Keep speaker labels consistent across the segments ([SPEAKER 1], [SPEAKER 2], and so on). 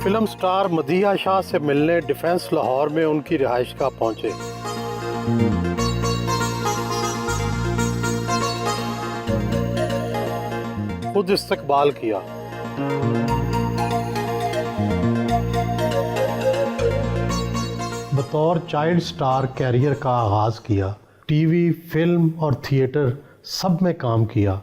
[SPEAKER 1] Film star Madiha Shah से मिलने defence Lahore में उनकी रिहाइशगाह पहुंचे। खुद इस्तकबाल किया। बतौर चाइल्ड स्टार कैरियर का आगाज़ किया। टीवी, फिल्म और थिएटर सब में काम किया।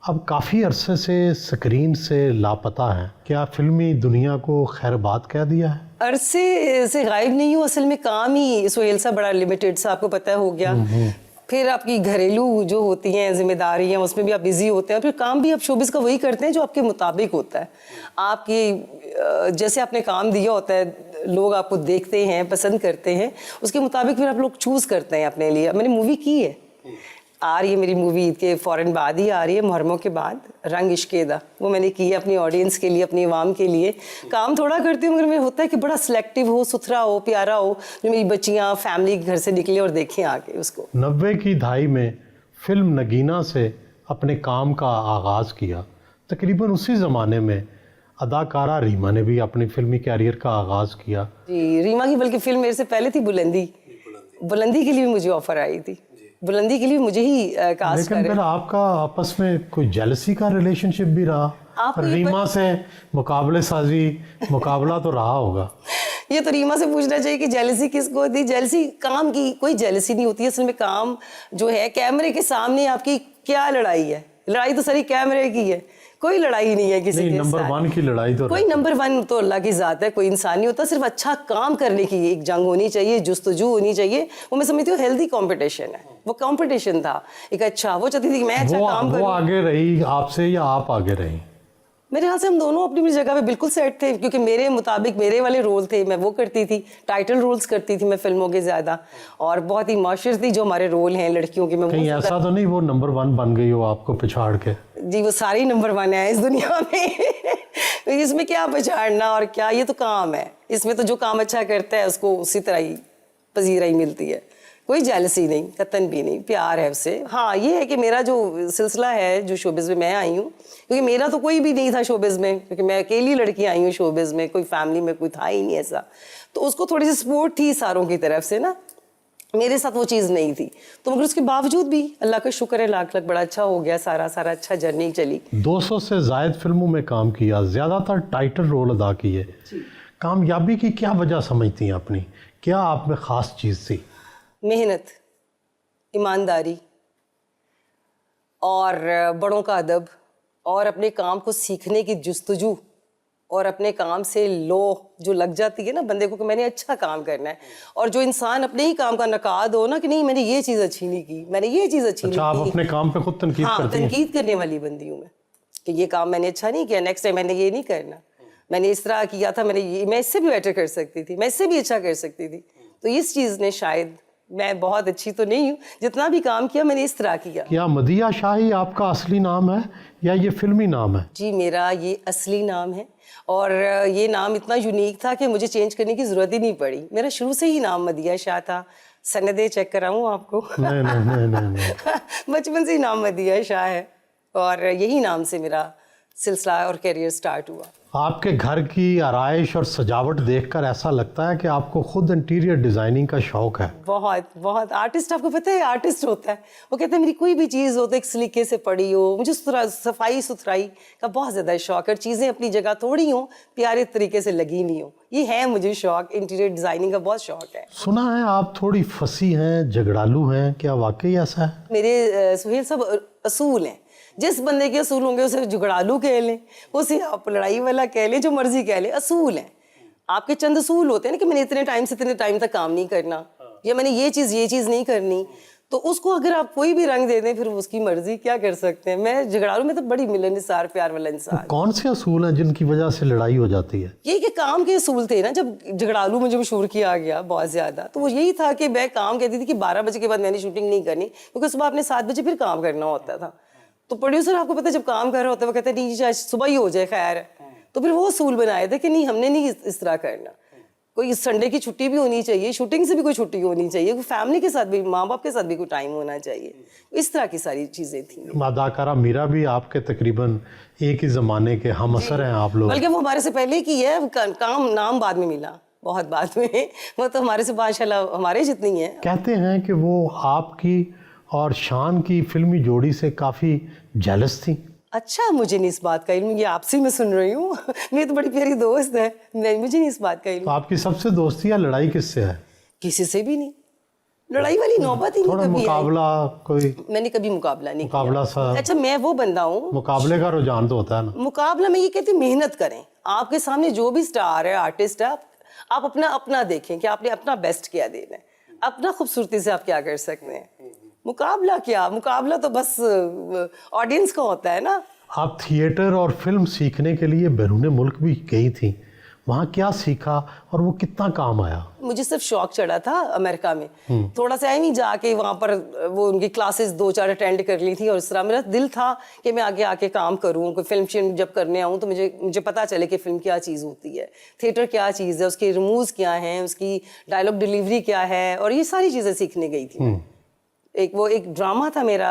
[SPEAKER 1] अब काफ़ी अरसे से स्क्रीन से लापता हैं। क्या फिल्मी दुनिया को खैरबाद कह दिया है?
[SPEAKER 2] अरसे से गायब नहीं हूँ, असल में काम ही सुहेल सा बड़ा लिमिटेड सा आपको पता हो गया। फिर आपकी घरेलू जो होती हैं जिम्मेदारियाँ, उसमें भी आप बिजी होते हैं। फिर काम भी आप शोबिस का वही करते हैं जो आपके मुताबिक होता है। आपकी जैसे आपने काम दिया होता है, लोग आपको देखते हैं, पसंद करते हैं, उसके मुताबिक फिर आप लोग चूज़ करते हैं अपने लिए। मैंने मूवी की है, आ रही है मेरी मूवी ईद के फ़ौरन बाद ही आ रही है, मुहर्रमों के बाद, रंग इश्क़-ए-दा। वो मैंने की है अपनी ऑडियंस के लिए, अपनी आवाम के लिए। काम थोड़ा करती हूँ मगर मेरा होता है कि बड़ा सिलेक्टिव हो, सुथरा हो, प्यारा हो, जो मेरी बच्चियाँ फैमिली घर से निकले और देखें आके उसको।
[SPEAKER 1] 90 की दहाई में फिल्म नगीना से अपने काम का आगाज़ किया। तकरीबन उसी ज़माने में अदाकारा रीमा ने भी अपनी फिल्मी कैरियर का आगाज़ किया।
[SPEAKER 2] जी, रीमा की बल्कि फिल्म मेरे से पहले थी बुलंदी। बुलंदी के लिए भी मुझे ऑफ़र आई थी। बुलंदी के लिए मुझे ही कास्ट
[SPEAKER 1] लेकिन फिर आपका आपस में कोई जेलसी का रिलेशनशिप भी रहा। रीमा से मुकाबले साजी मुकाबला तो रहा होगा।
[SPEAKER 2] ये तो रीमा से पूछना चाहिए कि जेलसी किसको होती है। जेलसी काम की कोई जेलसी नहीं होती है। असल में काम जो है, कैमरे के सामने आपकी क्या लड़ाई है? लड़ाई तो सारी कैमरे की है, कोई लड़ाई नहीं है किसी के
[SPEAKER 1] नंबर
[SPEAKER 2] साथ।
[SPEAKER 1] 1 की लड़ाई तो
[SPEAKER 2] कोई नंबर 1 तो अल्लाह की ज़ात है, कोई इंसान नहीं होता। सिर्फ अच्छा काम करने की एक जंग होनी चाहिए, जुस्तजू होनी चाहिए। वो मैं समझती हूँ हेल्दी कंपटीशन है। वो कंपटीशन था एक अच्छा, वो चाहती थी कि मैं अच्छा काम करूँ।
[SPEAKER 1] वो आगे रही आपसे या आप आगे रही?
[SPEAKER 2] मेरे ख्याल से हम दोनों अपनी अपनी जगह पे बिल्कुल सेट थे, क्योंकि मेरे मुताबिक मेरे वाले रोल थे, मैं वो करती थी। टाइटल रोल्स करती थी मैं फिल्मों के ज़्यादा, और बहुत ही मौशर थी जो हमारे रोल हैं लड़कियों के। मैं
[SPEAKER 1] कहीं ऐसा तो नहीं वो नंबर 1 बन गई हो आपको पिछाड़ के?
[SPEAKER 2] जी, वो सारी नंबर 1 है इस दुनिया में। इसमें क्या पछाड़ना और क्या, ये तो काम है। इसमें तो जो काम अच्छा करता है उसको उसी तरह ही पजीराई मिलती है। कोई जेलसी नहीं, कतन भी नहीं, प्यार है उससे। हाँ, ये है कि मेरा जो सिलसिला है, जो शोबिज़ में मैं आई हूँ, क्योंकि मेरा तो कोई भी नहीं था शोबिज़ में, क्योंकि मैं अकेली लड़की आई हूँ शोबिज़ में, कोई फैमिली में कोई था ही नहीं ऐसा। तो उसको थोड़ी सी सपोर्ट थी सारों की तरफ से ना, मेरे साथ वो चीज़ नहीं थी। तो मगर उसके बावजूद भी अल्लाह का शुक्र है, लाख लाख बड़ा अच्छा हो गया, सारा अच्छा जर्नी चली।
[SPEAKER 1] 200 से ज़ायद फिल्मों में काम किया, ज़्यादातर टाइटल रोल अदा किए। कामयाबी की क्या वजह समझती हैं अपनी? क्या आप में ख़ास चीज़ थी?
[SPEAKER 2] मेहनत, ईमानदारी और बड़ों का अदब, और अपने काम को सीखने की जुस्तजू, और अपने काम से लो जो लग जाती है ना बंदे को कि मैंने अच्छा काम करना है। और जो इंसान अपने ही काम का नकाद हो ना कि नहीं मैंने ये चीज़ अच्छी नहीं की, मैंने ये चीज़ अच्छी नहीं की।
[SPEAKER 1] आप अपने काम पे खुद तनकीद करती हैं?
[SPEAKER 2] तनकीद करने वाली बंदी हूँ मैं कि ये काम मैंने अच्छा नहीं किया, नेक्स्ट टाइम मैंने ये नहीं करना, मैंने इस तरह किया था, मैं इससे भी बेटर कर सकती थी, मैं इससे भी अच्छा कर सकती थी। तो इस चीज़ ने शायद, मैं बहुत अच्छी तो नहीं हूँ, जितना भी काम किया मैंने इस तरह किया।
[SPEAKER 1] क्या मदीहा शाह ही आपका असली नाम है या ये फिल्मी नाम है?
[SPEAKER 2] जी, मेरा ये असली नाम है, और ये नाम इतना यूनिक था कि मुझे चेंज करने की ज़रूरत ही नहीं पड़ी। मेरा शुरू से ही नाम मदीहा शाह था। सनदे चेक कराऊँ आपको?
[SPEAKER 1] नहीं।
[SPEAKER 2] बचपन से ही नाम मदीहा शाह है, और यही नाम से मेरा सिलसिला और करियर स्टार्ट हुआ।
[SPEAKER 1] आपके घर की आराइश और सजावट देखकर ऐसा लगता है कि आपको खुद इंटीरियर डिज़ाइनिंग का शौक़ है।
[SPEAKER 2] बहुत आर्टिस्ट, आपको पता है आर्टिस्ट होता है, वो कहते हैं मेरी कोई भी चीज़ हो तो एक सलीके से पड़ी हो। मुझे सफाई सुथराई का बहुत ज़्यादा शौक़ है, चीज़ें अपनी जगह थोड़ी हों, प्यारे तरीके से लगी नहीं हो, ये है मुझे शौक़। इंटीरियर डिज़ाइनिंग का बहुत शौक़ है।
[SPEAKER 1] सुना है आप थोड़ी फंसी हैं, झगड़ालू हैं, क्या वाकई ऐसा है?
[SPEAKER 2] मेरे सुहेल सब असूल हैं। जिस बंदे के असूल होंगे उसे झगड़ालू कह लें, उसे आप लड़ाई वाला कह लें, जो मर्जी कह लें, असूल हैं। आपके चंद असूल होते हैं ना कि मैंने इतने टाइम से इतने टाइम तक काम नहीं करना, या मैंने ये चीज़ नहीं करनी। तो उसको अगर आप कोई भी रंग दे दें फिर उसकी मर्जी, क्या कर सकते हैं। मैं झगड़ालू में तो बड़ी मिलनसार प्यार वाला इंसान।
[SPEAKER 1] कौन से असूल हैं जिनकी वजह से लड़ाई हो जाती है?
[SPEAKER 2] ये कि काम के असूल थे ना, जब झगड़ालू मुझे मशहूर किया गया बहुत ज़्यादा, तो वो यही था कि मैं काम कहती थी कि 12 बजे के बाद मैंने शूटिंग नहीं करनी, क्योंकि सुबह आपने 7 बजे फिर काम करना होता था। तो प्रोड्यूसर आपको पता है जब काम कर रहा होता है वो कहते हैं नहीं चाहे सुबह ही हो जाए खैर, तो फिर वो असूल बनाए थे कि नहीं हमने नहीं इस तरह करना। कोई संडे की छुट्टी भी होनी चाहिए, शूटिंग से भी कोई छुट्टी होनी चाहिए, कोई फैमिली के साथ भी, माँ बाप के साथ भी कोई टाइम होना चाहिए। इस तरह की सारी चीज़ें थी।
[SPEAKER 1] अदाकारा मीरा भी आपके तकरीबन एक ही ज़माने के हम असर हैं आप लोग।
[SPEAKER 2] बल्कि वो हमारे से पहले की है, काम नाम बाद में मिला, बहुत बाद में। वो तो हमारे से माशाल्लाह हमारे जितनी है।
[SPEAKER 1] कहते हैं कि वो आपकी और शान की फिल्मी जोड़ी से काफ़ी जेलस थी।
[SPEAKER 2] अच्छा, मुझे नहीं इस बात का इल्म, ये आपसे मैं सुन रही हूँ। मेरी तो बड़ी प्यारी दोस्त है, मुझे नहीं इस बात का
[SPEAKER 1] तो
[SPEAKER 2] इल्म।
[SPEAKER 1] आपकी सबसे दोस्ती या लड़ाई किससे है?
[SPEAKER 2] किसी से भी नहीं, लड़ाई वाली नौबत ही नहीं
[SPEAKER 1] थोड़ा
[SPEAKER 2] कभी आई।
[SPEAKER 1] मुकाबला, कोई
[SPEAKER 2] मैंने कभी मुकाबला नहीं
[SPEAKER 1] मुकाबला
[SPEAKER 2] किया।
[SPEAKER 1] सा?
[SPEAKER 2] अच्छा, मैं वो बंदा हूँ,
[SPEAKER 1] मुकाबले का रुझान तो होता है ना।
[SPEAKER 2] मुकाबला में ये कहती हूँ मेहनत करें। आपके सामने जो भी स्टार है, आर्टिस्ट है, आप अपना देखें कि आपने अपना बेस्ट क्या देना है, अपना खूबसूरती से आप क्या कर सकते हैं। मुकाबला क्या, मुकाबला तो बस ऑडियंस का होता है ना।
[SPEAKER 1] आप थिएटर और फिल्म सीखने के लिए बैरून मुल्क भी गई थी, वहाँ क्या सीखा और वो कितना काम आया?
[SPEAKER 2] मुझे सिर्फ शौक चढ़ा था अमेरिका में, थोड़ा सा ही जाके वहाँ पर वो उनकी क्लासेस 2-4 अटेंड कर ली थी, और इस तरह मेरा दिल था कि मैं आगे आके काम करूँ, कोई फिल्म जब करने आऊँ तो मुझे पता चले कि फिल्म क्या चीज़ होती है, थिएटर क्या चीज़ है, उसके रिमूव्स क्या हैं, उसकी डायलॉग डिलीवरी क्या है, और ये सारी चीज़ें सीखने गई थी। एक ड्रामा था मेरा,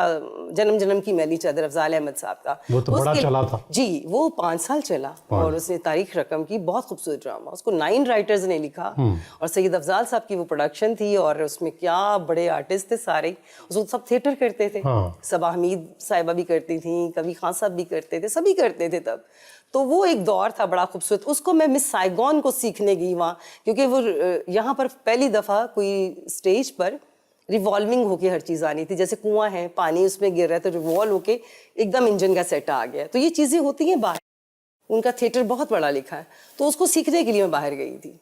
[SPEAKER 2] जन्म जन्म की मैली चादर, अफजाल अहमद साहब का।
[SPEAKER 1] वो तो बड़ा चला था
[SPEAKER 2] जी, वो 5 साल चला और उसने तारीख रकम की, बहुत खूबसूरत ड्रामा। उसको 9 राइटर्स ने लिखा और सैयद अफजाल साहब की वो प्रोडक्शन थी, और उसमें क्या बड़े आर्टिस्ट थे सारे, उसको सब थिएटर करते थे। सबा हमीद साहिबा भी करती थी, कभी खान साहब भी करते थे, सभी करते थे तब। तो वो एक दौर था बड़ा खूबसूरत। उसको मैं मिस साइगॉन को सीखने गई वहाँ, क्योंकि वो यहाँ पर पहली दफ़ा कोई स्टेज पर रिवॉल्विंग होके हर चीज़ आनी थी, जैसे कुआं है, पानी उसमें गिर रहा है तो रिवॉल्व होके एकदम इंजन का सेट आ गया। तो ये चीज़ें होती हैं बाहर, उनका थिएटर बहुत बड़ा लिखा है, तो उसको सीखने के लिए मैं बाहर गई थी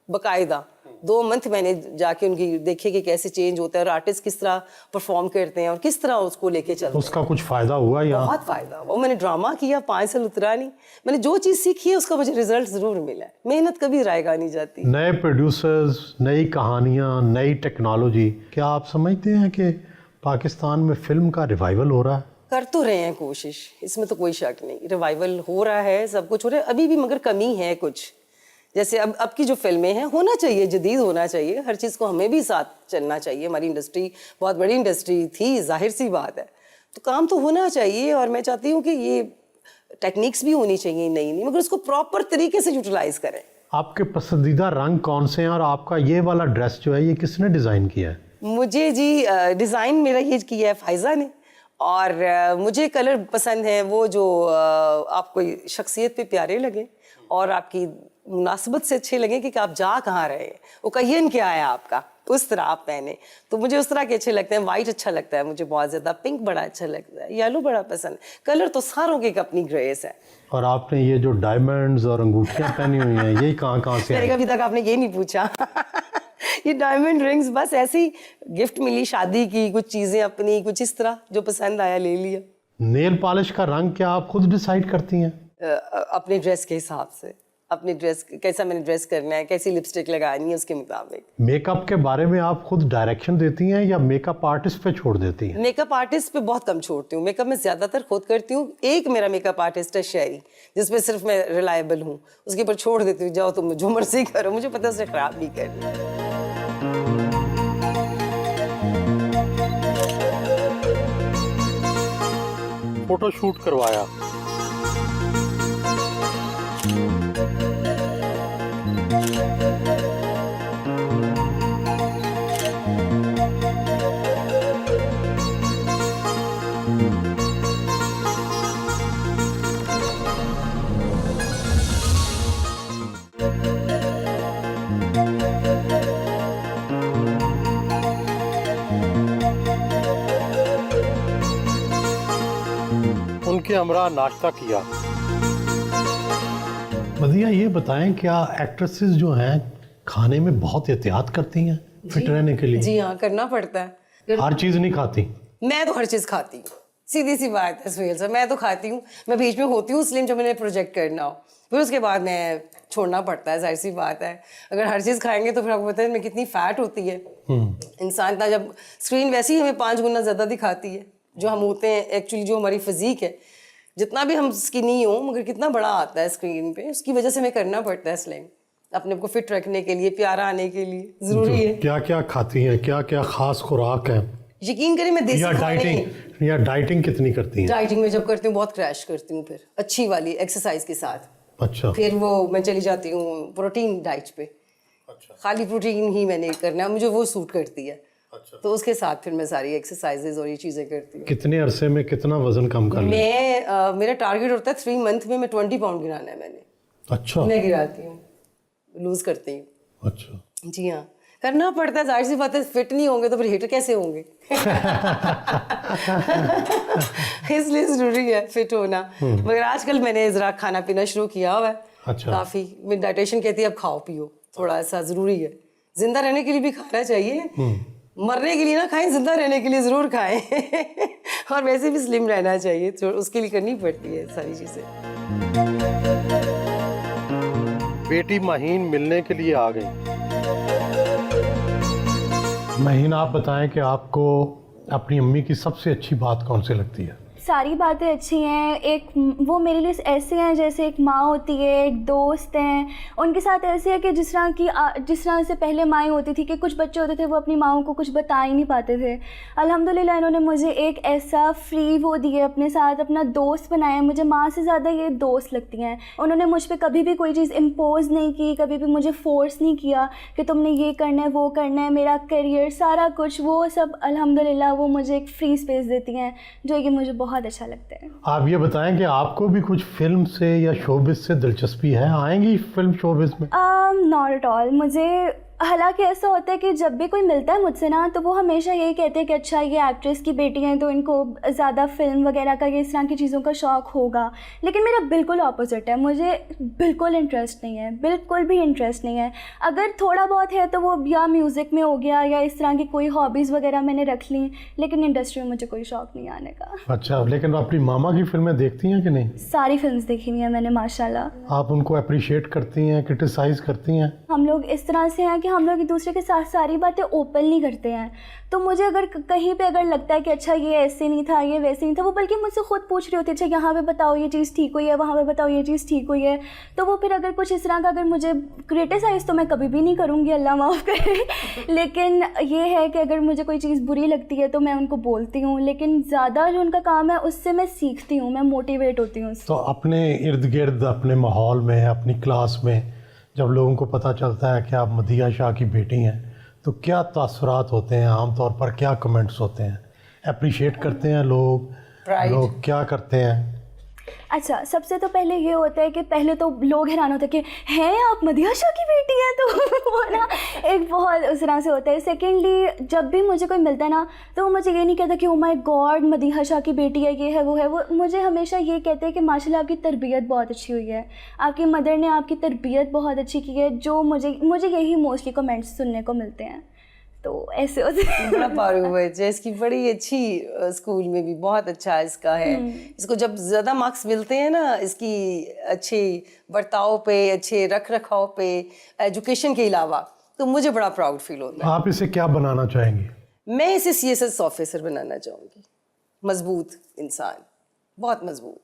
[SPEAKER 2] बकायदा। 2 मंथ मैंने जाके उनकी देखे कि कैसे चेंज होता है और आर्टिस्ट किस तरह परफॉर्म करते हैं और किस तरह उसको लेके चलते हैं।
[SPEAKER 1] उसका कुछ फ़ायदा हुआ यहाँ?
[SPEAKER 2] बहुत फ़ायदा हुआ। मैंने ड्रामा किया, 5 साल उतरा नहीं, मैंने जो चीज़ सीखी है उसका मुझे रिजल्ट ज़रूर मिला है। मेहनत कभी रायगा नहीं जाती।
[SPEAKER 1] नए प्रोड्यूसर्स, नई कहानियाँ, नई टेक्नोलॉजी, क्या आप समझते हैं कि पाकिस्तान में फ़िल्म का रिवाइवल हो रहा है?
[SPEAKER 2] कर तो रहे हैं कोशिश, इसमें तो कोई शक नहीं, रिवाइवल हो रहा है, सब कुछ हो रहा है, अभी भी मगर कमी है कुछ। जैसे अब की जो फिल्में हैं, होना चाहिए, जदीद होना चाहिए, हर चीज़ को हमें भी साथ चलना चाहिए। हमारी इंडस्ट्री बहुत बड़ी इंडस्ट्री थी, जाहिर सी बात है, तो काम तो होना चाहिए। और मैं चाहती हूँ कि ये टेक्निक्स भी होनी चाहिए नई नई, मगर उसको प्रॉपर तरीके से यूटिलाइज करें।
[SPEAKER 1] आपके पसंदीदा रंग कौन से हैं और आपका ये वाला ड्रेस जो है ये किसने डिज़ाइन किया है?
[SPEAKER 2] मुझे जी डिज़ाइन मेरा ये किया है फ़ायज़ा ने, और मुझे कलर पसंद है वो जो आपको शख्सियत पे प्यारे लगे और आपकी मुनासिबत से अच्छे लगे कि आप जा कहाँ रहे हैं, ओकेजन क्या है आपका, उस तरह आप पहने। तो मुझे उस तरह के अच्छे लगते हैं। वाइट अच्छा लगता है मुझे बहुत ज़्यादा, पिंक बड़ा अच्छा लगता है, येलो बड़ा पसंद। कलर तो सारों की एक अपनी ग्रेस है।
[SPEAKER 1] और आपने ये जो डायमंड्स और अंगूठियाँ पहनी हुई हैं, ये कहाँ से आई?
[SPEAKER 2] अभी तक आपने ये नहीं पूछा। ये डायमंड रिंग्स बस ऐसी गिफ्ट मिली शादी की, कुछ चीज़ें अपनी, कुछ इस तरह जो पसंद आया ले लिया।
[SPEAKER 1] नेल पॉलिश का रंग क्या आप खुद डिसाइड करती हैं?
[SPEAKER 2] अपने ड्रेस के हिसाब से, अपनी ड्रेस कैसा मैंने ड्रेस करना है, कैसी लिपस्टिक लगानी है, उसके मुताबिक।
[SPEAKER 1] मेकअप के बारे में आप खुद डायरेक्शन देती हैं या मेकअप आर्टिस्ट पे छोड़ देती हैं?
[SPEAKER 2] मेकअप आर्टिस्ट पे बहुत कम छोड़ती हूँ, मेकअप मैं ज़्यादातर खुद करती हूँ। एक मेरा मेकअप आर्टिस्ट है शहरी, जिसपे सिर्फ मैं रिलायबल हूँ, उसके ऊपर छोड़ देती हूँ, जाओ तुम जो मर्जी करो, मुझे पता है उसे ख़राब भी करनी है।
[SPEAKER 1] फोटो शूट करवाया, उनके हमरा नाश्ता किया। मदिया, ये बताएं, क्या एक्ट्रेसेस जो हैं खाने में बहुत एहतियात करती हैं फिट रहने के लिए?
[SPEAKER 2] जी हाँ, करना पड़ता है।
[SPEAKER 1] हर चीज़ नहीं खाती?
[SPEAKER 2] मैं तो हर चीज़ खाती हूँ, सीधी सी बात है सुहेल साहब, मैं तो खाती हूँ। मैं बीच में होती हूँ स्लिम जब मैंने प्रोजेक्ट करना हो, फिर उसके बाद मैं छोड़ना पड़ता है, जाहिर सी बात है। अगर हर चीज़ खाएंगे तो फिर आपको पता है इनमें कितनी फ़ैट होती है। इंसान का जब स्क्रीन वैसे ही हमें 5 गुना ज़्यादा दिखाती है जो हम होते हैं एक्चुअली, जो हमारी फिजीक है, जितना भी हम स्किनी हो मगर कितना बड़ा आता है स्क्रीन पे, उसकी वजह से हमें करना पड़ता है स्लिम। अपने आप को फिट रखने के लिए, प्यारा आने के लिए ज़रूरी है।
[SPEAKER 1] क्या क्या खाती हैं, क्या क्या खास खुराक है,
[SPEAKER 2] यकीन करें मैं देसी
[SPEAKER 1] या डाइटिंग कितनी करती हैं?
[SPEAKER 2] डाइटिंग में जब करती हूँ बहुत क्रैश करती हूँ, फिर अच्छी वाली एक्सरसाइज के साथ।
[SPEAKER 1] अच्छा।
[SPEAKER 2] फिर वो मैं चली जाती हूँ प्रोटीन डाइट पे। अच्छा। खाली प्रोटीन ही मैंने करना है, मुझे वो सूट करती है। अच्छा। तो उसके साथ फिर मैं सारी एक्सरसाइजेज और ये चीज़ें करती हूँ।
[SPEAKER 1] कितने अरसे में कितना वजन कम कर
[SPEAKER 2] मैं मेरा टारगेट होता है 3 मंथ में मैं 20 पाउंड गिराना है मैंने। अच्छा। मैं गिराती हूँ, लूज करती हूँ। अच्छा। जी हाँ, करना पड़ता है, जाहिर सी बात है, फिट नहीं होंगे तो फिर हिट कैसे होंगे। इसलिए जरूरी है फिट होना। मगर आजकल मैंने जरा खाना पीना शुरू किया हुआ है। अच्छा। काफी मेरी डाइटिशियन कहती है अब खाओ पियो थोड़ा सा, जरूरी है। जिंदा रहने के लिए भी खाना चाहिए, मरने के लिए ना खाएं, जिंदा रहने के लिए जरूर खाएं। और वैसे भी स्लिम रहना चाहिए, तो उसके लिए करनी पड़ती है सारी चीजें।
[SPEAKER 1] बेटी महीन मिलने के लिए आ गई। महीन, आप बताएं कि आपको अपनी अम्मी की सबसे अच्छी बात कौन सी लगती है?
[SPEAKER 3] सारी बातें अच्छी हैं। एक वो मेरे लिए ऐसे हैं जैसे एक माँ होती है, एक दोस्त हैं। उनके साथ ऐसे है कि जिस तरह से पहले माएँ होती थी कि कुछ बच्चे होते थे वो अपनी माँओं को कुछ बता ही नहीं पाते थे। अल्हम्दुलिल्लाह इन्होंने मुझे एक ऐसा फ्री वो दिए, अपने साथ अपना दोस्त बनाया। मुझे माँ से ज़्यादा ये दोस्त लगती हैं। उन्होंने मुझ पर कभी भी कोई चीज़ इम्पोज नहीं की, कभी भी मुझे फोर्स नहीं किया कि तुमने ये करना है वो करना है। मेरा करियर सारा कुछ वो सब अल्हम्दुलिल्लाह वो मुझे एक फ्री स्पेस देती हैं, जो कि मुझे बहुत अच्छा लगता है।
[SPEAKER 1] आप ये बताएं कि आपको भी कुछ फिल्म से या शोबिज से दिलचस्पी है? आएंगी फिल्म शोबिज में?
[SPEAKER 3] Not at all. मुझे हालांकि ऐसा होता है कि जब भी कोई मिलता है मुझसे ना, तो वो हमेशा यही कहते हैं कि अच्छा ये एक्ट्रेस की बेटी है तो इनको ज़्यादा फिल्म वगैरह का ये इस तरह की चीज़ों का शौक़ होगा। लेकिन मेरा बिल्कुल ऑपोजिट है, मुझे बिल्कुल इंटरेस्ट नहीं है, बिल्कुल भी इंटरेस्ट नहीं है। अगर थोड़ा बहुत है तो वो या म्यूज़िक में हो गया या इस तरह की कोई हॉबीज़ वगैरह मैंने रख ली, लेकिन इंडस्ट्री में मुझे कोई शौक़ नहीं आने का।
[SPEAKER 1] अच्छा, लेकिन अपनी मामा की फिल्में देखती हैं कि नहीं?
[SPEAKER 3] सारी फिल्म देखी हुई हैं मैंने माशाल्लाह।
[SPEAKER 1] आप उनको अप्रिशिएट करती हैं, क्रिटिसाइज़ करती हैं?
[SPEAKER 3] हम लोग इस तरह से हैं कि हम लोग एक दूसरे के साथ सारी बातें ओपन नहीं करते हैं। तो मुझे अगर कहीं पे अगर लगता है कि अच्छा ये ऐसे नहीं था, ये वैसे नहीं था, वो बल्कि मुझसे खुद पूछ रही होती है अच्छा यहाँ पे बताओ ये चीज़ ठीक हुई है, वहाँ पे बताओ ये चीज़ ठीक हुई है। तो वो फिर अगर कुछ इस तरह का अगर मुझे क्रिटिसाइज़ तो मैं कभी भी नहीं करूँगी, अल्लाह माफ़ करे। लेकिन ये है कि अगर मुझे कोई चीज़ बुरी लगती है तो मैं उनको बोलती हूँ, लेकिन ज़्यादा जो उनका काम है उससे मैं सीखती हूँ, मैं मोटिवेट होती हूँ।
[SPEAKER 1] तो अपने इर्द गिर्द, अपने माहौल में, अपनी क्लास में जब लोगों को पता चलता है कि आप मदिया शाह की बेटी हैं, तो क्या तासुरात होते हैं? आमतौर पर क्या कमेंट्स होते हैं? अप्रिशिएट करते हैं लोग क्या करते हैं?
[SPEAKER 3] अच्छा, सबसे तो पहले ये होता है कि पहले तो लोग हैरान होते हैं कि हैं आप मदिया शाह की बेटी हैं, तो वो ना एक बहुत उस तरह से होता है। सेकेंडली, जब भी मुझे कोई मिलता है ना तो वो मुझे ये नहीं कहता कि ओ माय गॉड मदिया शाह की बेटी है, ये है वो है। वो मुझे हमेशा ये कहते हैं कि माशाल्लाह आपकी तरबियत बहुत अच्छी हुई है, आपकी मदर ने आपकी तरबियत बहुत अच्छी की है। जो मुझे यही मोस्टली कमेंट्स सुनने को मिलते हैं। तो ऐसे होते हैं।
[SPEAKER 2] बड़ा पारू है, इसकी बड़ी अच्छी स्कूल में भी बहुत अच्छा इसका है। इसको जब ज़्यादा मार्क्स मिलते हैं ना इसकी अच्छे बर्ताव पे, अच्छे रख रखाव पे, एजुकेशन के अलावा, तो मुझे बड़ा प्राउड फील होता है।
[SPEAKER 1] आप इसे क्या बनाना चाहेंगी?
[SPEAKER 2] मैं इसे CSS ऑफिसर बनाना चाहूँगी। मजबूत इंसान, बहुत मजबूत,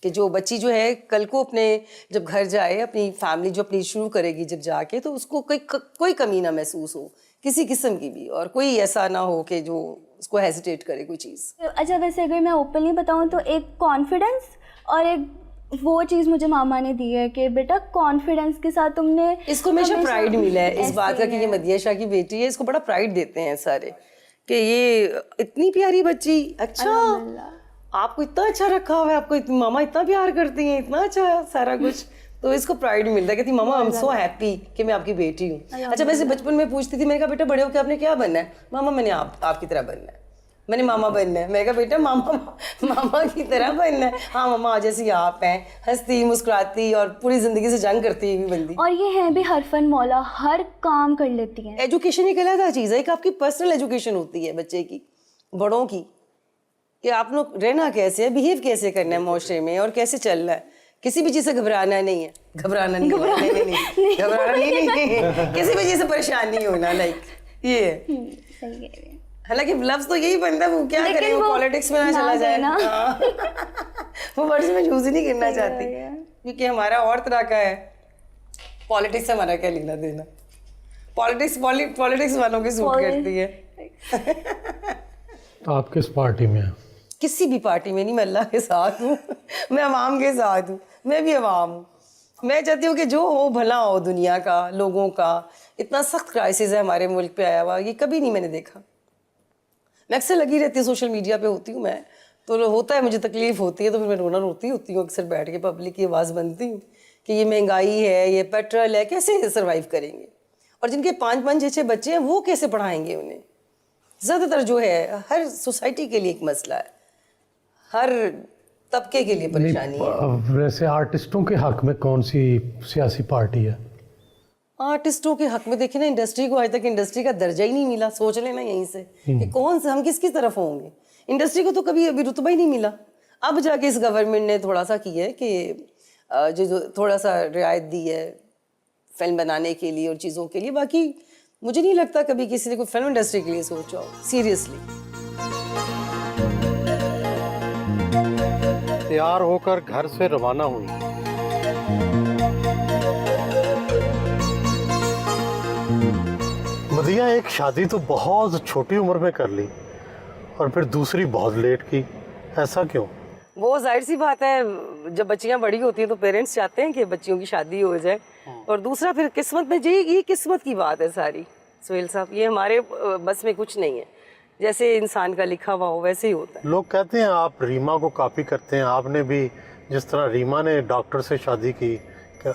[SPEAKER 2] कि जो बच्ची जो है कल को अपने जब घर जाए, अपनी फैमिली जो अपनी शुरू करेगी जब जाके, तो उसको कोई कमी ना महसूस हो किसी किस्म की भी, और कोई ऐसा ना हो कि जो उसको हेजिटेट करे कोई चीज़।
[SPEAKER 3] अच्छा, वैसे अगर मैं ओपनली बताऊं तो एक कॉन्फिडेंस और एक वो चीज़ मुझे मामा ने दी है कि बेटा कॉन्फिडेंस के साथ तुमने,
[SPEAKER 2] इसको हमेशा प्राइड मिला है इस बात का कि ये मदिया शाह की बेटी है। इसको बड़ा प्राइड देते हैं सारे कि ये इतनी प्यारी बच्ची। अच्छा, आपको इतना अच्छा रखा हुआ है, आपको मामा इतना प्यार करती हैं, इतना अच्छा सारा कुछ, तो इसको प्राइड मिलता है। कहती मामा आई एम सो हैप्पी कि मैं आपकी बेटी हूँ। अच्छा, वैसे बचपन में पूछती थी, मैंने कहा बेटा बड़े होकर आपने क्या बनना है? मामा मैंने आपकी तरह बनना है, मैंने मामा बनना है। मैंने कहा बेटा मामा की तरह बनना है। हाँ मामा जैसी आप हैं, हंसती मुस्कुराती और पूरी ज़िंदगी से जंग करती हुई बंदी।
[SPEAKER 3] और ये है भी हरफन मौला, हर काम कर लेती हैं।
[SPEAKER 2] एजुकेशन एक अलग चीज़ है, एक आपकी पर्सनल एजुकेशन होती है बच्चे की, बड़ों की, कि आप लोग रहना कैसे है, बिहेव कैसे करना है माशरे में, और कैसे चलना है। किसी भी चीज़ से घबराना नहीं है, घबराना नहीं, किसी भी चीज़ से परेशान नहीं होना, लाइक ये है। हालांकि लफ्ज़ तो यही बनता है, वो क्या करें, वो पॉलिटिक्स में ना चला जाए ना। वो वर्ड्स में यूज़ ही नहीं करना चाहती, क्योंकि हमारा और तरह का है। पॉलिटिक्स से हमारा क्या लेना देना? पॉलिटिक्स वालों की सूट करती है।
[SPEAKER 1] तो आप किस पार्टी में हैं?
[SPEAKER 2] किसी भी पार्टी में नहीं, मैं अल्लाह के साथ हूँ। मैं अवाम के साथ हूँ, मैं भी अवाम हूँ। मैं चाहती हूँ कि जो हो भला हो दुनिया का, लोगों का। इतना सख्त क्राइसिस है हमारे मुल्क पे आया हुआ, ये कभी नहीं मैंने देखा। मैं अक्सर लगी रहती हूँ, सोशल मीडिया पे होती हूँ मैं, तो होता है मुझे तकलीफ होती है, तो फिर मैं रोना रोती होती हूँ अक्सर बैठ के, पब्लिक की आवाज़ बनती हूँ कि ये महंगाई है, ये पेट्रोल है, कैसे सर्वाइव करेंगे? और जिनके 5-5 6-6 बच्चे हैं वो कैसे पढ़ाएंगे उन्हें? ज़्यादातर जो है हर सोसाइटी के लिए एक मसला है, हर तबके के लिए परेशानी है।
[SPEAKER 1] वैसे आर्टिस्टों के हक में कौन सी सियासी पार्टी है?
[SPEAKER 2] आर्टिस्टों के हक में देखें ना, इंडस्ट्री को आज तक इंडस्ट्री का दर्जा ही नहीं मिला। सोच लेना यहीं से कि कौन से हम किसकी तरफ होंगे। इंडस्ट्री को तो कभी अभी रुतबा ही नहीं मिला। अब जाके इस गवर्नमेंट ने थोड़ा सा किया है कि जो थोड़ा सा रियायत दी है फिल्म बनाने के लिए और चीज़ों के लिए। बाकी मुझे नहीं लगता कभी किसी ने कोई फिल्म इंडस्ट्री के लिए सोचा हो सीरियसली।
[SPEAKER 1] तैयार होकर घर से रवाना हुई। मदिया, एक शादी तो बहुत छोटी उम्र में कर ली और फिर दूसरी बहुत लेट की, ऐसा क्यों?
[SPEAKER 2] वो जाहिर सी बात है, जब बच्चियां बड़ी होती हैं तो पेरेंट्स चाहते हैं कि बच्चियों की शादी हो जाए। और दूसरा फिर किस्मत में, ये किस्मत की बात है सारी सुहेल साहब, ये हमारे बस में कुछ नहीं है। जैसे इंसान का लिखा हुआ हो वैसे ही होता है।
[SPEAKER 1] लोग कहते हैं आप रीमा को कॉपी करते हैं। आपने भी जिस तरह रीमा ने डॉक्टर से शादी की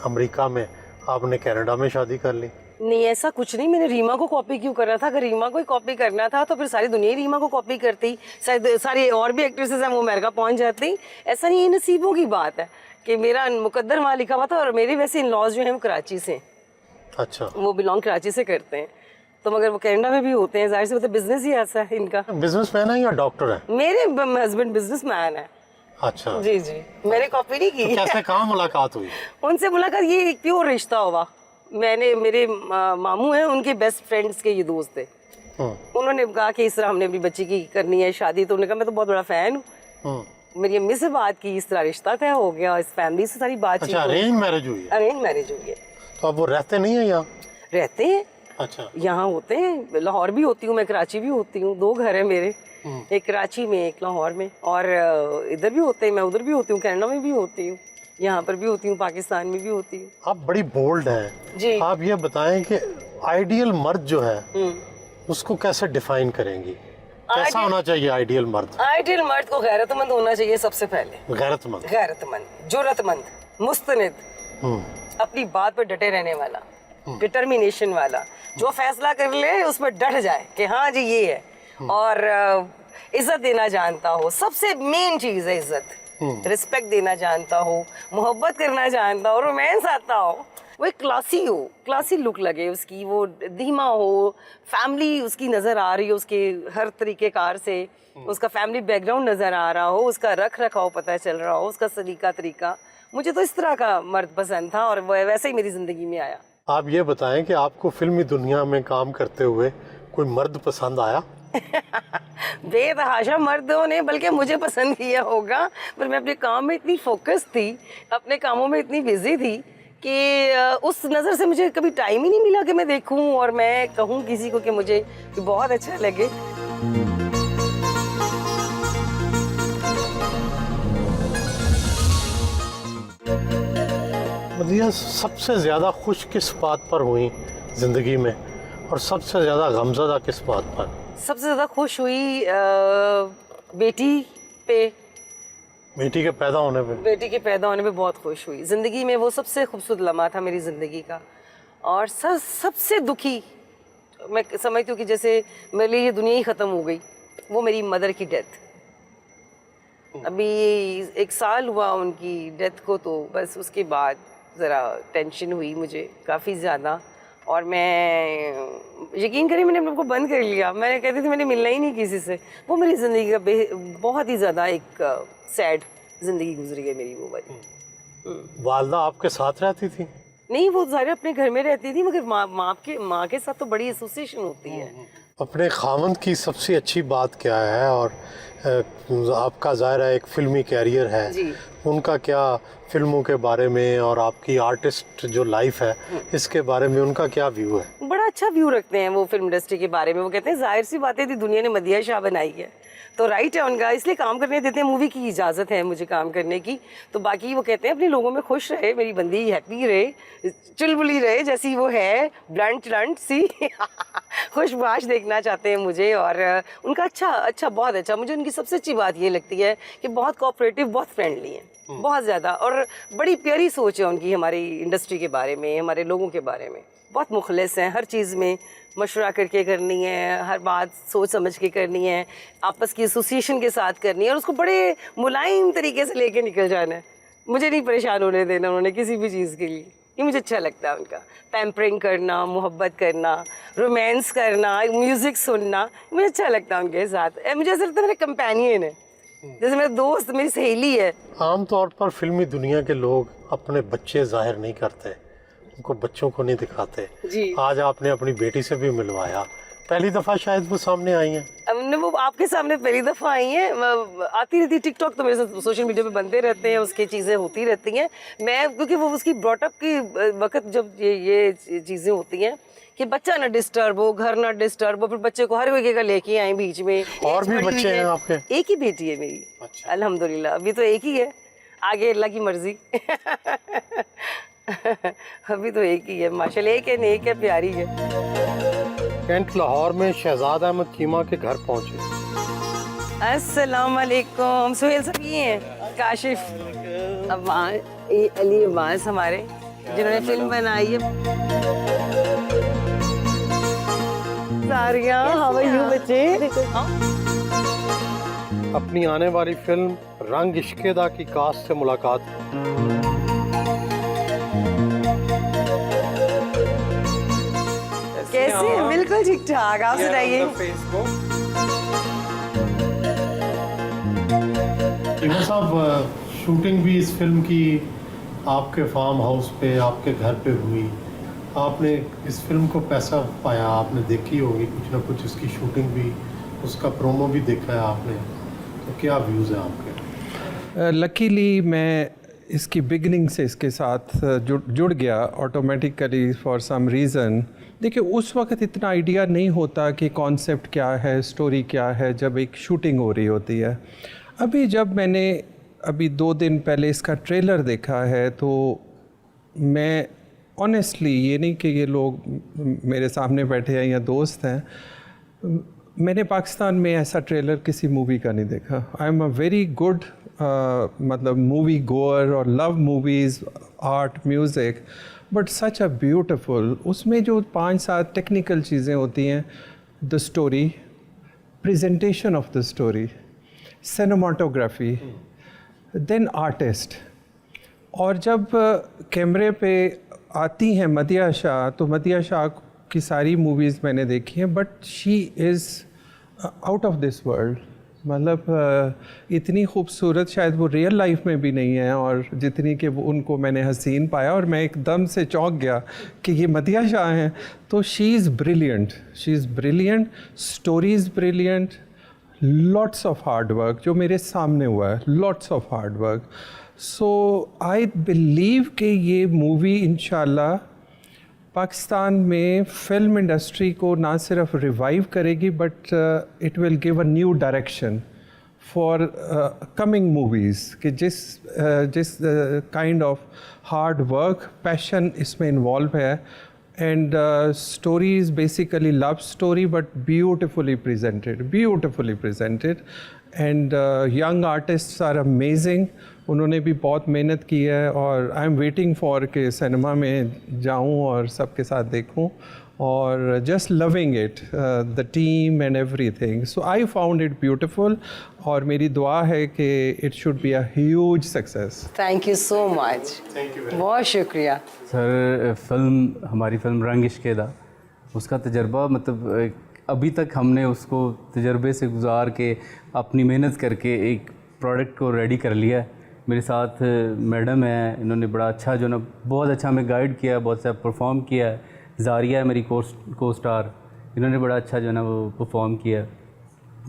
[SPEAKER 1] अमेरिका में, आपने कनाडा में शादी कर ली।
[SPEAKER 2] नहीं, ऐसा कुछ नहीं। मैंने रीमा को कॉपी क्यों करना था? अगर रीमा को ही कॉपी करना था तो फिर सारी दुनिया ही रीमा को कॉपी करती, शायद सारी और भी एक्ट्रेसेस हैं वो अमेरिका पहुंच जाती। ऐसा नहीं, ये नसीबों की बात है कि मेरा मुकद्दर वहाँ लिखा हुआ था। और मेरे वैसे इन लॉज जो हैं वो कराची से।
[SPEAKER 1] अच्छा।
[SPEAKER 2] वो बिलोंग कराची से करते हैं, तो मगर वो कनाडा में भी होते हैं। जाहिर से मतलब बिजनेस ही ऐसा है इनका।
[SPEAKER 1] बिजनेसमैन है या डॉक्टर है?
[SPEAKER 2] मेरे हस्बैंड बिजनेसमैन है।
[SPEAKER 1] अच्छा
[SPEAKER 2] जी जी, मैंने कॉपी नहीं की।
[SPEAKER 1] तो कैसे कहाँ मुलाकात हुई?
[SPEAKER 2] उनसे मुलाकात, ये एक प्योर रिश्ता हुआ। मेरे मामू हैं, उनके बेस्ट फ्रेंड्स के ये दोस्त थे। उन्होंने कहा कि इस तरह हमने अपनी बच्ची की करनी है शादी, तो उन्होंने कहा मैं तो बहुत बड़ा फैन हूँ। मेरी अम्मी से बात की, इस तरह रिश्ता तय हो गया, इस फैमिली से सारी बात।
[SPEAKER 1] अच्छा, अरेंज मैरिज हुई है?
[SPEAKER 2] अरेंज मैरिज हुई है।
[SPEAKER 1] तो अब वो रहते नहीं है यहाँ?
[SPEAKER 2] रहते हैं।
[SPEAKER 1] अच्छा।
[SPEAKER 2] यहाँ होते हैं, लाहौर भी होती हूँ मैं, कराची भी होती हूँ। 2 घर है मेरे, एक कराची में एक लाहौर में। और इधर भी होते हैं, मैं उधर भी होती हूँ, कनाडा में भी होती हूँ, यहाँ पर भी होती हूँ, पाकिस्तान में भी होती हूँ।
[SPEAKER 1] आप बड़ी बोल्ड हैं
[SPEAKER 2] जी।
[SPEAKER 1] आप ये बताएं कि आइडियल मर्द जो है उसको कैसे डिफाइन करेंगी? कैसा होना चाहिए आइडियल मर्द?
[SPEAKER 2] आइडियल मर्द को गैरतमंद होना चाहिए सबसे पहले। गैरतमंद, जुर्रतमंद, मुस्तनिद, अपनी बात पर डटे रहने वाला, डिटर्मिनेशन वाला, जो फैसला कर ले उस पर डट जाए कि हाँ जी ये है। और इज्जत देना जानता हो, सबसे मेन चीज है इज्जत। रिस्पेक्ट देना जानता हो, मोहब्बत करना जानता हो, रोमांस आता हो, वो एक क्लासी हो, क्लासी लुक लगे उसकी, वो धीमा हो, फैमिली उसकी नज़र आ रही हो उसके हर तरीके कार से, उसका फैमिली बैकग्राउंड नज़र आ रहा हो, उसका रख रखाव पता चल रहा हो, उसका सलीका तरीका। मुझे तो इस तरह का मर्द पसंद था और वैसे ही मेरी ज़िंदगी में आया।
[SPEAKER 1] आप ये बताएं कि आपको फिल्मी दुनिया में काम करते हुए कोई मर्द पसंद आया?
[SPEAKER 2] बेतहाशा मर्दों ने बल्कि मुझे पसंद किया होगा, पर मैं अपने काम में इतनी फोकस थी, अपने कामों में इतनी बिजी थी कि उस नज़र से मुझे कभी टाइम ही नहीं मिला कि मैं देखूं और मैं कहूं किसी को कि मुझे कि बहुत अच्छा लगे।
[SPEAKER 1] मदिया, सबसे ज़्यादा खुश किस बात पर हुई ज़िंदगी में और सबसे ज़्यादा गमज़दा किस बात पर?
[SPEAKER 2] सबसे ज़्यादा खुश हुई बेटी पे।
[SPEAKER 1] बेटी के पैदा होने पे?
[SPEAKER 2] बेटी के पैदा होने पे बहुत खुश हुई। ज़िंदगी में वो सबसे खूबसूरत लम्हा था मेरी ज़िंदगी का। और सबसे दुखी मैं समझती हूँ कि जैसे मेरे लिए ये दुनिया ही ख़त्म हो गई, वो मेरी मदर की डेथ। अभी 1 साल हुआ उनकी डेथ को, तो बस उसके बाद ज़रा टेंशन हुई मुझे काफ़ी ज़्यादा। और मैं यकीन करिए मैंने अपने को बंद कर लिया। मैंने कहती थी मैंने मिलना ही नहीं किसी से। वो मेरी ज़िंदगी का बहुत ही ज़्यादा एक सैड ज़िंदगी गुजरी है मेरी वो वाली।
[SPEAKER 1] वालदा आपके साथ रहती थी?
[SPEAKER 2] नहीं, वो सारे अपने घर में रहती थी, मगर माँ के साथ तो बड़ी एसोसिएशन होती है।
[SPEAKER 1] अपने खावंद की सबसे अच्छी बात क्या है, और आपका ज़ाहिर है एक फ़िल्मी कैरियर है
[SPEAKER 2] जी।
[SPEAKER 1] उनका क्या फिल्मों के बारे में और आपकी आर्टिस्ट जो लाइफ है इसके बारे में उनका क्या व्यू है?
[SPEAKER 2] बड़ा अच्छा व्यू रखते हैं वो फिल्म इंडस्ट्री के बारे में। वो कहते हैं जाहिर सी बात है थी, दुनिया ने मदिया शाह बनाई है तो राइट है उनका, इसलिए काम करने देते हैं। मूवी की इजाज़त है मुझे काम करने की, तो बाकी वो कहते हैं अपने लोगों में खुश रहे, मेरी बंदी हैप्पी रहे, चुलबुली रहे जैसी वो है, ब्लंट सी खुशबाश देखना चाहते हैं मुझे। और उनका अच्छा बहुत अच्छा, मुझे उनकी सबसे अच्छी बात ये लगती है कि बहुत कोऑपरेटिव, बहुत फ्रेंडली हैं, बहुत ज़्यादा, और बड़ी प्यारी सोच है उनकी हमारी इंडस्ट्री के बारे में, हमारे लोगों के बारे में। बहुत मुखलिस हैं, हर चीज़ में मशवरा करके करनी है, हर बात सोच समझ के करनी है, आपस की एसोसिएशन के साथ करनी है, और उसको बड़े मुलायम तरीके से लेके निकल जाना है। मुझे नहीं परेशान होने देना उन्होंने किसी भी चीज़ के लिए, ये मुझे अच्छा लगता है उनका। पैम्परिंग करना, मोहब्बत करना, रोमांस करना, म्यूज़िक सुनना, मुझे अच्छा लगता है उनके साथ। मुझे ऐसा लगता है मेरे कंपेनियन है, जैसे मेरा दोस्त, मेरी सहेली है।
[SPEAKER 1] आम तौर पर फिल्मी दुनिया के लोग अपने बच्चे जाहिर नहीं करते, उनको बच्चों को नहीं दिखाते
[SPEAKER 2] जी।
[SPEAKER 1] आज आपने अपनी बेटी से भी मिलवाया, पहली दफ़ा शायद वो सामने आई हैं।
[SPEAKER 2] हमने वो आपके सामने पहली दफ़ा आई हैं, आती रहती टिकटॉक तो मेरे साथ सोशल मीडिया पे बनते रहते हैं, उसकी चीज़ें होती रहती हैं। मैं क्योंकि वो उसकी ब्रॉटअप की वक्त जब ये चीज़ें होती हैं कि बच्चा ना डिस्टर्ब हो, घर ना डिस्टर्ब हो, फिर बच्चे को हर वजह का लेके आए बीच में।
[SPEAKER 1] और भी बच्चे हैं आपके?
[SPEAKER 2] एक ही बेटी है मेरी।
[SPEAKER 1] अच्छा।
[SPEAKER 2] अल्हम्दुलिल्लाह, अभी तो एक ही है, आगे अल्लाह की मर्जी। अभी तो एक ही है माशाल्लाह, एक है, नेक है, प्यारी है।
[SPEAKER 1] कैंट लाहौर में शहजाद अहमद चीमा के घर पहुंचे।
[SPEAKER 2] अस्सलाम वालेकुम। सुहेल साहब ये हैं काशिफ अली अब्बास हमारे, जिन्होंने फिल्म बनाई है। सारिया, हाउ आर यू बच्चे?
[SPEAKER 1] अपनी आने वाली फिल्म रंग इश्केदा की कास्ट से मुलाकात।
[SPEAKER 2] कैसे हैं? बिल्कुल ठीक ठाक, आप सुनाइए।
[SPEAKER 1] टीमा साहब, शूटिंग भी इस फिल्म की आपके फार्म हाउस पे, आपके घर पे हुई। आपने इस फिल्म को पैसा पाया, आपने देखी होगी कुछ ना कुछ इसकी शूटिंग भी, उसका प्रोमो भी देखा है आपने, तो क्या व्यूज़ हैं आपके?
[SPEAKER 4] लकीली मैं इसकी बिगनिंग से इसके साथ जुड़ गया ऑटोमेटिकली फॉर सम रीज़न। देखिए उस वक्त इतना आइडिया नहीं होता कि कॉन्सेप्ट क्या है, स्टोरी क्या है, जब एक शूटिंग हो रही होती है। अभी जब मैंने 2 दिन पहले इसका ट्रेलर देखा है तो मैं ऑनेस्टली, ये नहीं कि ये लोग मेरे सामने बैठे हैं या दोस्त हैं, मैंने पाकिस्तान में ऐसा ट्रेलर किसी मूवी का नहीं देखा। I am a very good मतलब मूवी गोअर और love movies, art, music, but such a beautiful, उसमें जो 5-7 टेक्निकल चीज़ें होती हैं, the story, presentation of the story, cinematography, then artist. और जब कैमरे पे आती हैं मदिया शाह, तो मदिया शाह की सारी मूवीज़ मैंने देखी हैं, but she is out of this world. मतलब इतनी खूबसूरत शायद वो रियल लाइफ में भी नहीं है, और जितनी कि वो उनको मैंने हसीन पाया, और मैं एकदम से चौंक गया कि ये मदिया शाह हैं। तो she is brilliant, she is brilliant, stories brilliant, lots of hard work जो मेरे सामने हुआ है, lots of hard work. So I believe कि ये मूवी इंशाल्लाह पाकिस्तान में फ़िल्म इंडस्ट्री को ना सिर्फ रिवाइव करेगी, but it will give a new direction for coming movies, कि जिस kind of hard work, passion इसमें इन्वॉल्व है। And story is basically love story, but beautifully presented. And young artists are amazing, उन्होंने भी बहुत मेहनत की है, और आई एम वेटिंग फॉर के सिनेमा में जाऊं और सबके साथ देखूं, और just loving it, the team and everything. So I found it beautiful, और मेरी दुआ है कि it should be a huge success.
[SPEAKER 2] Thank you so much, बहुत शुक्रिया
[SPEAKER 5] सर। हमारी फिल्म रंग इश्केदा, उसका तजर्बा मतलब अभी तक हमने उसको तजर्बे से गुजार के अपनी मेहनत करके एक प्रोडक्ट को रेडी कर लिया है। मेरे साथ मैडम है, इन्होंने बड़ा अच्छा बहुत अच्छा हमें गाइड किया है, बहुत अच्छा परफॉर्म किया है। जारिया है मेरी को स्टार, इन्होंने बड़ा अच्छा जो है ना वो परफॉर्म किया।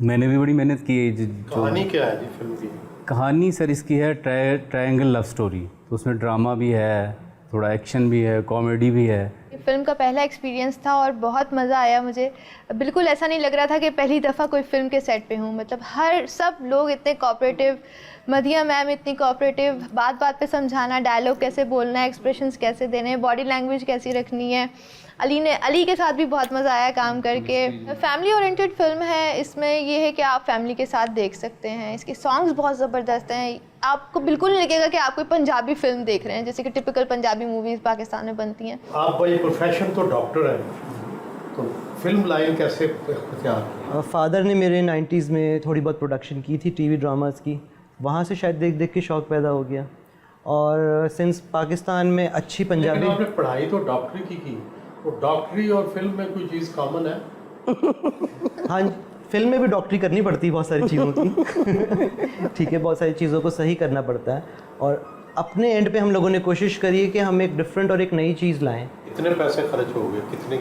[SPEAKER 5] मैंने भी बड़ी मेहनत की है।
[SPEAKER 1] कहानी क्या है जी फिल्म की?
[SPEAKER 5] कहानी सर इसकी है ट्रायंगल लव स्टोरी, तो उसमें ड्रामा भी है, थोड़ा एक्शन भी है, कॉमेडी भी है।
[SPEAKER 6] फ़िल्म का पहला एक्सपीरियंस था और बहुत मज़ा आया मुझे। बिल्कुल ऐसा नहीं लग रहा था कि पहली दफ़ा कोई फ़िल्म के सेट पे हूँ। मतलब सब लोग इतने कोऑपरेटिव, मधिया मैम इतनी कोऑपरेटिव, बात बात पे समझाना, डायलॉग कैसे बोलना है, एक्सप्रेशंस कैसे देने हैं, बॉडी लैंग्वेज कैसी रखनी है। अली के साथ भी बहुत मज़ा आया काम करके। फैमिली ओरिएंटेड फ़िल्म है, इसमें ये है कि आप फैमिली के साथ देख सकते हैं। इसके सॉन्ग्स बहुत ज़बरदस्त हैं, आपको बिल्कुल नहीं लगेगा कि आप कोई पंजाबी फ़िल्म देख रहे हैं, जैसे कि टिपिकल पंजाबी मूवीज़ पाकिस्तान में बनती हैं।
[SPEAKER 1] आप भाई प्रोफेशन तो डॉक्टर हैं, तो फिल्म लाइन कैसे इख्तियार की?
[SPEAKER 7] फादर ने मेरे 90s में थोड़ी बहुत प्रोडक्शन की थी टीवी ड्रामास की, वहाँ से शायद देख देख के शौक़ पैदा हो गया। और सिंस पाकिस्तान में अच्छी पंजाबी,
[SPEAKER 1] आपने पढ़ाई तो डॉक्टरी की, तो डॉक्टरी और फिल्म में कोई चीज़ कॉमन है?
[SPEAKER 7] हाँ, फिल्म में भी डॉक्टरी करनी पड़ती है बहुत सारी चीज़ों की। ठीक है, बहुत सारी चीज़ों को सही करना पड़ता है, और अपने एंड पे हम लोगों ने कोशिश करी है कि हम एक डिफरेंट और एक नई चीज़ लाएं।
[SPEAKER 1] कितने पैसे खर्च हो गए, कितने?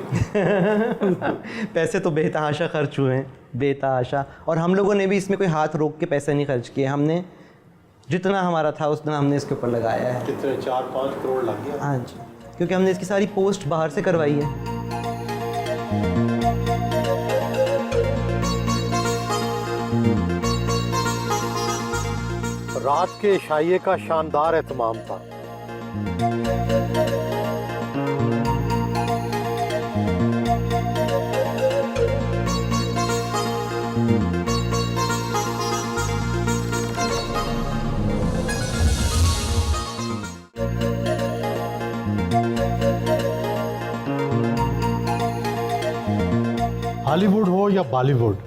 [SPEAKER 7] पैसे तो बेतहाशा खर्च हुए हैं, बेतहाशा। और हम लोगों ने भी इसमें कोई हाथ रोक के पैसे नहीं खर्च किए, हमने जितना हमारा था उतना हमने इसके ऊपर लगाया है।
[SPEAKER 1] कितने 4-5 करोड़ लग गया?
[SPEAKER 7] हाँ जी, क्योंकि हमने इसकी सारी पोस्ट बाहर से करवाई है।
[SPEAKER 1] रात के इशाइये का शानदार एहतमाम था। हॉलीवुड हो या बॉलीवुड,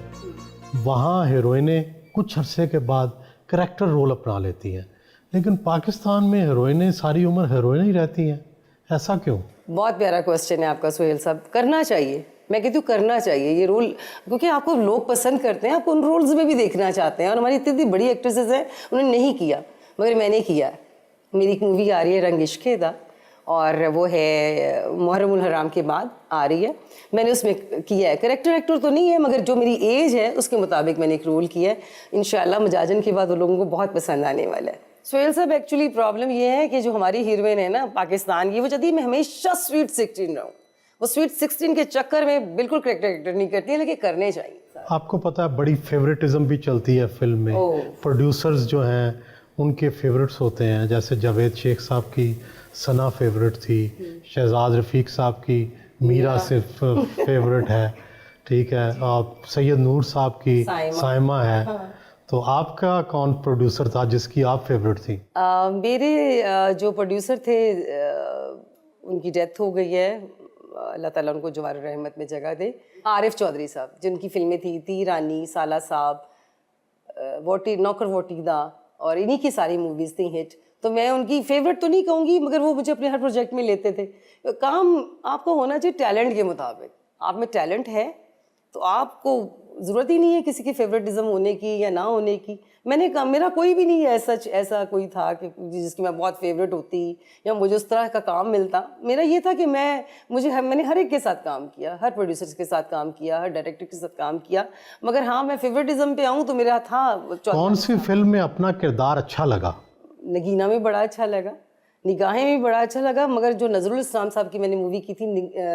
[SPEAKER 1] वहाँ हीरोइनें कुछ अरसे के बाद करैक्टर रोल अपना लेती हैं, लेकिन पाकिस्तान में हीरोइनें सारी उम्र हीरोइन ही रहती हैं, ऐसा क्यों?
[SPEAKER 2] बहुत प्यारा क्वेश्चन है आपका सुहेल साहब। करना चाहिए, मैं कहती हूँ करना चाहिए ये रोल, क्योंकि आपको लोग पसंद करते हैं, आपको उन रोल्स में भी देखना चाहते हैं। और हमारी इतनी बड़ी एक्ट्रेसेस हैं, उन्होंने नहीं किया, मगर मैंने किया। मेरी एक मूवी आ रही है रंग इश्क दा, और वो है मुहर्रमुल हराम के बाद आ रही है। मैंने उसमें किया है, करेक्टर एक्टर तो नहीं है, मगर जो मेरी एज है उसके मुताबिक मैंने एक रोल किया है। इंशाल्लाह मजाजन के बाद वो लोगों को बहुत पसंद आने वाला है। सुहेल साहब, एक्चुअली प्रॉब्लम ये है कि जो हमारी हीरोइन है ना पाकिस्तान की, वो चाहती है मैं हमेशा स्वीट 16 रहूँ। वो स्वीट 16 के चक्कर में बिल्कुल करेक्टर एक्टर नहीं करती है, लेकिन करने चाहिए।
[SPEAKER 1] आपको पता है बड़ी फेवरेटिज्म भी चलती है फिल्म में। प्रोड्यूसर्स जो हैं उनके फेवरेट्स होते हैं, जैसे जावेद शेख साहब की सना फेवरेट थी, शहजाद रफ़ीक साहब की मीरा सिर्फ फेवरेट है, ठीक है, आप सैयद नूर साहब की साइमा है। हाँ। तो आपका कौन प्रोड्यूसर था जिसकी आप फेवरेट थी?
[SPEAKER 2] मेरे जो प्रोड्यूसर थे उनकी डेथ हो गई है, अल्लाह ताला उनको जवार रहमत में जगह दे। आरिफ चौधरी साहब, जिनकी फिल्में थी ती रानी, साला साहब, वोटी नौकर वोटीदा, और इन्हीं की सारी मूवीज़ थी हिट। तो मैं उनकी फेवरेट तो नहीं कहूँगी, मगर वो मुझे अपने हर प्रोजेक्ट में लेते थे। काम आपको होना चाहिए टैलेंट के मुताबिक। आप में टैलेंट है तो आपको ज़रूरत ही नहीं है किसी की फेवरेटिज्म होने की या ना होने की। मैंने कहा मेरा कोई भी नहीं है ऐसा कोई था कि जिसकी मैं बहुत फेवरेट होती या मुझे उस तरह का काम मिलता। मेरा ये था कि मैंने हर एक के साथ काम किया, हर प्रोड्यूसर के साथ काम किया, हर डायरेक्टर के साथ काम किया, मगर हाँ मैं फेवरेटिज्म पे आऊँ तो मेरा था।
[SPEAKER 1] कौन सी फिल्म में अपना किरदार अच्छा लगा?
[SPEAKER 2] नगीना में बड़ा अच्छा लगा, निगाहें में बड़ा अच्छा लगा, मगर जो नज़रुल इस्लाम साहब की मैंने मूवी की थी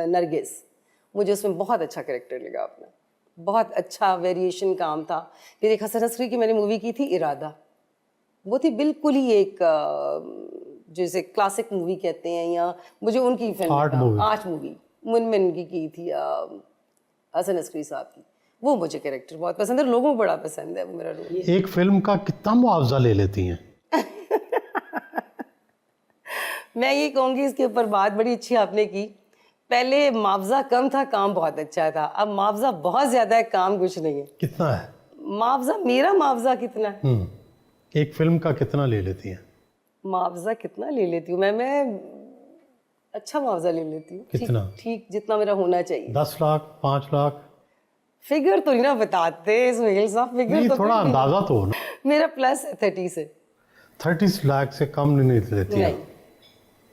[SPEAKER 2] नरगिस, मुझे उसमें बहुत अच्छा कैरेक्टर लगा अपना, बहुत अच्छा वेरिएशन काम था। फिर एक हसन नसरी की मैंने मूवी की थी इरादा, वो थी बिल्कुल ही एक जैसे क्लासिक मूवी कहते हैं, या मुझे उनकी फिल्म आर्ट मूवी मुनमिन की थी हसन नसरी साहब की, वो मुझे कैरेक्टर बहुत पसंद है, लोगों को बड़ा पसंद है वो मेरा रोल।
[SPEAKER 1] एक फिल्म का कितना मुआवजा ले लेती हैं?
[SPEAKER 2] मैं ये कहूँगी इसके ऊपर बात बड़ी अच्छी आपने की। पहले मुआवजा कम था, काम बहुत अच्छा था, अब मुआवजा बहुत ज़्यादा है, काम कुछ नहीं है।
[SPEAKER 1] कितना है
[SPEAKER 2] मुआवजा? मेरा मुआवजा कितना है?
[SPEAKER 1] एक फिल्म का कितना ले लेती हैं?
[SPEAKER 2] मुआवजा कितना ले लेती हूँ मैं अच्छा मुआवजा ले लेती हूँ।
[SPEAKER 1] कितना?
[SPEAKER 2] ठीक जितना मेरा होना चाहिए।
[SPEAKER 1] 10 लाख, 5 लाख?
[SPEAKER 2] फिगर तो नहीं ना बताते सुहेल साहब, फिगर
[SPEAKER 1] नहीं,
[SPEAKER 2] तो
[SPEAKER 1] थोड़ा अंदाजा तो हो ना।
[SPEAKER 2] मेरा प्लस 30 से
[SPEAKER 1] 30 लाख से कम नहीं लेती है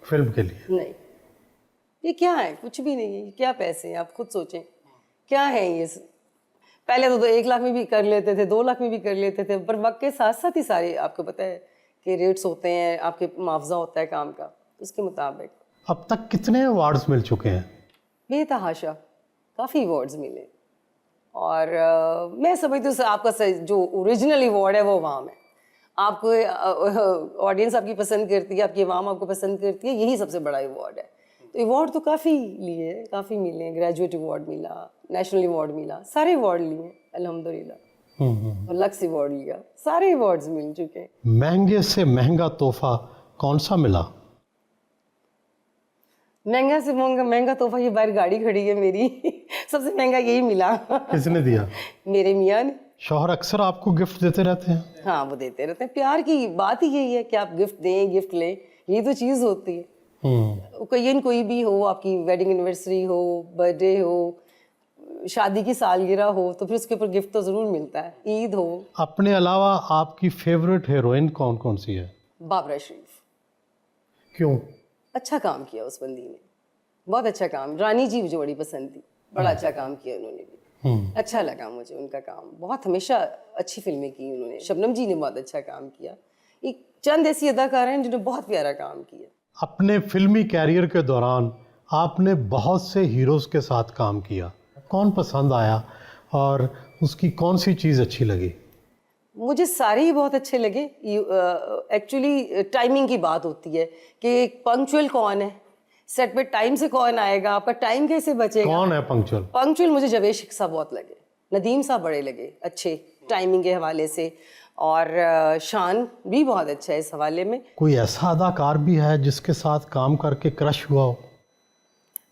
[SPEAKER 1] फिल्म के लिए?
[SPEAKER 2] नहीं, ये क्या है? कुछ भी नहीं है, ये क्या पैसे हैं, आप खुद सोचें। क्या है ये? पहले तो 1 लाख में भी कर लेते थे, 2 लाख में भी कर लेते थे, पर वक्त के साथ साथ ही सारे आपको पता है कि रेट्स होते हैं, आपके मुआवजा होता है काम का, उसके मुताबिक।
[SPEAKER 1] अब तक कितने अवार्ड्स मिल चुके हैं?
[SPEAKER 2] बेतहाशा काफ़ी अवार्ड्स मिले, और मैं समझती हूँ आपका जो ओरिजिनल अवार्ड है वो अवाम है। आपको ऑडियंस आपकी पसंद करती है, आपकी अवाम आपको पसंद करती है, यही सबसे बड़ा अवार्ड है। तो अवार्ड तो काफ़ी लिए, काफ़ी मिले, ग्रेजुएट अवार्ड मिला, नेशनल अवार्ड मिला, सारे अवार्ड लिए अल्हम्दुलिल्लाह, और लक्स अवार्ड लिया, सारे अवार्ड्स मिल चुके हैं।
[SPEAKER 1] महंगे से महंगा तोहफा कौन सा मिला?
[SPEAKER 2] महंगा से महंगा तोहफा, ये बाहर गाड़ी खड़ी है मेरी सबसे महंगा यही मिला।
[SPEAKER 1] किसने दिया?
[SPEAKER 2] मेरे मियाँ ने।
[SPEAKER 1] शौहर अक्सर आपको गिफ्ट देते रहते हैं?
[SPEAKER 2] हाँ, वो देते रहते हैं। प्यार की बात ही यही है कि आप गिफ्ट दें, गिफ्ट लें, ये तो चीज़ होती है। कोई भी हो, आपकी वेडिंग एनिवर्सरी हो, बर्थडे हो, शादी की सालगिरह हो, तो फिर उसके ऊपर गिफ्ट तो ज़रूर मिलता है। ईद हो।
[SPEAKER 1] अपने अलावा आपकी फेवरेट हीरोइन कौन कौन सी है?
[SPEAKER 2] बाबरा शरीफ।
[SPEAKER 1] क्यों?
[SPEAKER 2] अच्छा काम किया उस बंदी ने, बहुत अच्छा काम। रानी जी मुझे बड़ी पसंद थी, बड़ा अच्छा काम किया उन्होंने भी, अच्छा लगा मुझे उनका काम। बहुत हमेशा अच्छी फिल्में की उन्होंने। शबनम जी ने बहुत अच्छा काम किया। एक चंद ऐसी अदाकार हैं जिन्होंने बहुत प्यारा काम किया।
[SPEAKER 1] अपने फिल्मी कैरियर के दौरान आपने बहुत से हीरोज़ के साथ काम किया, कौन पसंद आया और उसकी कौन सी चीज़ अच्छी लगी?
[SPEAKER 2] मुझे सारे ही बहुत अच्छे लगे। एक्चुअली टाइमिंग की बात होती है कि पंक्चुअल कौन है, सेट पे टाइम से कौन आएगा, आपका टाइम कैसे बचेगा।
[SPEAKER 1] कौन है पंक्चुअल?
[SPEAKER 2] पंक्चुअल मुझे जावेद शिख साहब बहुत लगे, नदीम साहब बड़े लगे अच्छे टाइमिंग के हवाले से, और शान भी बहुत अच्छा है इस हवाले में।
[SPEAKER 1] कोई ऐसा अदाकार भी है जिसके साथ काम करके क्रश हुआ हो?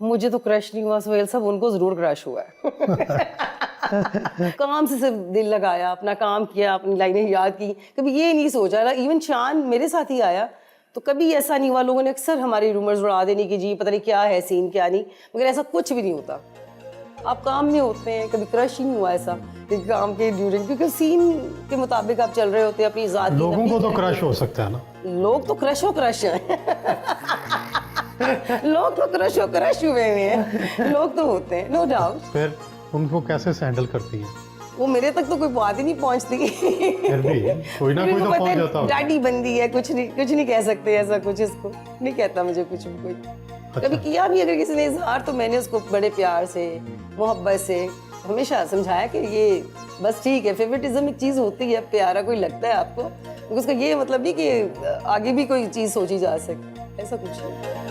[SPEAKER 2] मुझे तो क्रश नहीं हुआ सोहेल साहब, उनको ज़रूर क्रश हुआ है। काम से सिर्फ दिल लगाया, अपना काम किया, अपनी लाइनें याद की, कभी ये नहीं सोचा। इवन शान मेरे साथ ही आया तो कभी ऐसा नहीं हुआ। लोगों ने अक्सर हमारी रूमर्स उड़ा देने की, जी पता नहीं क्या है सीन क्या नहीं, मगर ऐसा कुछ भी नहीं होता। आप काम में होते हैं, कभी क्रश ही नहीं हुआ ऐसा काम के ड्यूरिंग, क्योंकि सीन के मुताबिक आप चल रहे होते हैं अपनी ज़ात।
[SPEAKER 1] लोगों को तो क्रश हो सकता है ना?
[SPEAKER 2] लोग तो क्रश हैं लोग तो क्रश हुए हैं, लोग तो होते हैं, नो डाउट।
[SPEAKER 1] फिर उनको कैसे हैंडल करती हैं?
[SPEAKER 2] वो मेरे तक तो कोई बात ही नहीं पहुंचती।
[SPEAKER 1] फिर भी कोई ना कोई तो पहुंच जाता हो।
[SPEAKER 2] डाडी बंदी है, कुछ नहीं कह सकते ऐसा कुछ, इसको नहीं कहता मुझे कुछ भी कोई। कभी किया भी अगर किसी ने इजहार, तो मैंने उसको बड़े प्यार से, मोहब्बत से हमेशा समझाया कि ये बस ठीक है। फेवरेटिज्म एक चीज़ होती है, प्यारा कोई लगता है आपको, उसका ये मतलब नहीं कि आगे भी कोई चीज़ सोची जा सके, ऐसा कुछ नहीं।